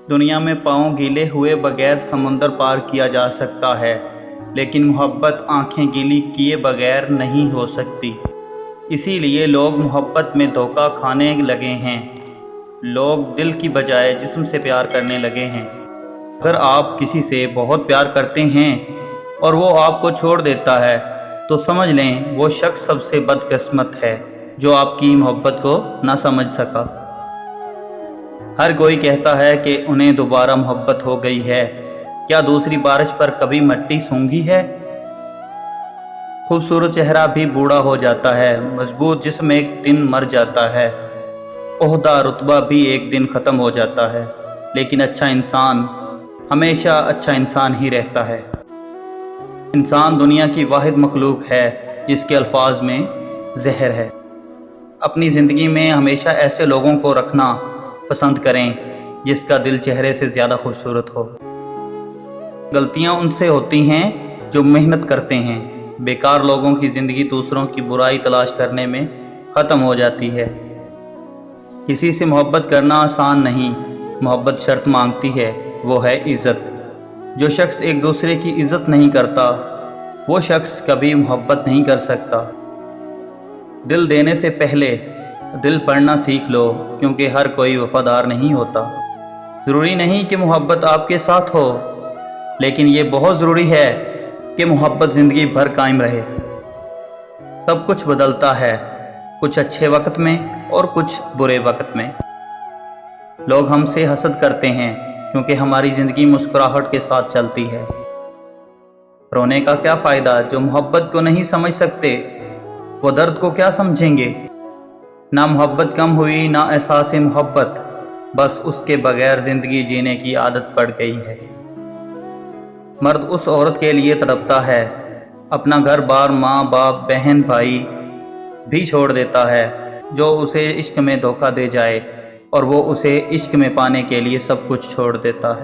دنیا میں پاؤں گیلے ہوئے بغیر سمندر پار کیا جا سکتا ہے، لیکن محبت آنکھیں گیلی کیے بغیر نہیں ہو سکتی۔ اسی لیے لوگ محبت میں دھوکہ کھانے لگے ہیں۔ لوگ دل کی بجائے جسم سے پیار کرنے لگے ہیں۔ اگر آپ کسی سے بہت پیار کرتے ہیں اور وہ آپ کو چھوڑ دیتا ہے تو سمجھ لیں وہ شخص سب سے بدقسمت ہے جو آپ کی محبت کو نہ سمجھ سکا۔ ہر کوئی کہتا ہے کہ انہیں دوبارہ محبت ہو گئی ہے۔ کیا دوسری بارش پر کبھی مٹی سونگھی ہے؟ خوبصورت چہرہ بھی بوڑھا ہو جاتا ہے، مضبوط جسم ایک دن مر جاتا ہے، عہدہ رتبہ بھی ایک دن ختم ہو جاتا ہے، لیکن اچھا انسان ہمیشہ اچھا انسان ہی رہتا ہے۔ انسان دنیا کی واحد مخلوق ہے جس کے الفاظ میں زہر ہے۔ اپنی زندگی میں ہمیشہ ایسے لوگوں کو رکھنا پسند کریں جس کا دل چہرے سے زیادہ خوبصورت ہو۔ غلطیاں ان سے ہوتی ہیں جو محنت کرتے ہیں۔ بیکار لوگوں کی زندگی دوسروں کی برائی تلاش کرنے میں ختم ہو جاتی ہے۔ کسی سے محبت کرنا آسان نہیں، محبت شرط مانگتی ہے، وہ ہے عزت۔ جو شخص ایک دوسرے کی عزت نہیں کرتا وہ شخص کبھی محبت نہیں کر سکتا۔ دل دینے سے پہلے دل پڑھنا سیکھ لو، کیونکہ ہر کوئی وفادار نہیں ہوتا۔ ضروری نہیں کہ محبت آپ کے ساتھ ہو، لیکن یہ بہت ضروری ہے کہ محبت زندگی بھر قائم رہے۔ سب کچھ بدلتا ہے، کچھ اچھے وقت میں اور کچھ برے وقت میں۔ لوگ ہم سے حسد کرتے ہیں کیونکہ ہماری زندگی مسکراہٹ کے ساتھ چلتی ہے۔ رونے کا کیا فائدہ؟ جو محبت کو نہیں سمجھ سکتے وہ درد کو کیا سمجھیں گے؟ نہ محبت کم ہوئی نہ احساس محبت، بس اس کے بغیر زندگی جینے کی عادت پڑ گئی ہے۔ مرد اس عورت کے لیے تڑپتا ہے، اپنا گھر بار، ماں باپ، بہن بھائی بھی چھوڑ دیتا ہے جو اسے عشق میں دھوکہ دے جائے، اور وہ اسے عشق میں پانے کے لیے سب کچھ چھوڑ دیتا ہے۔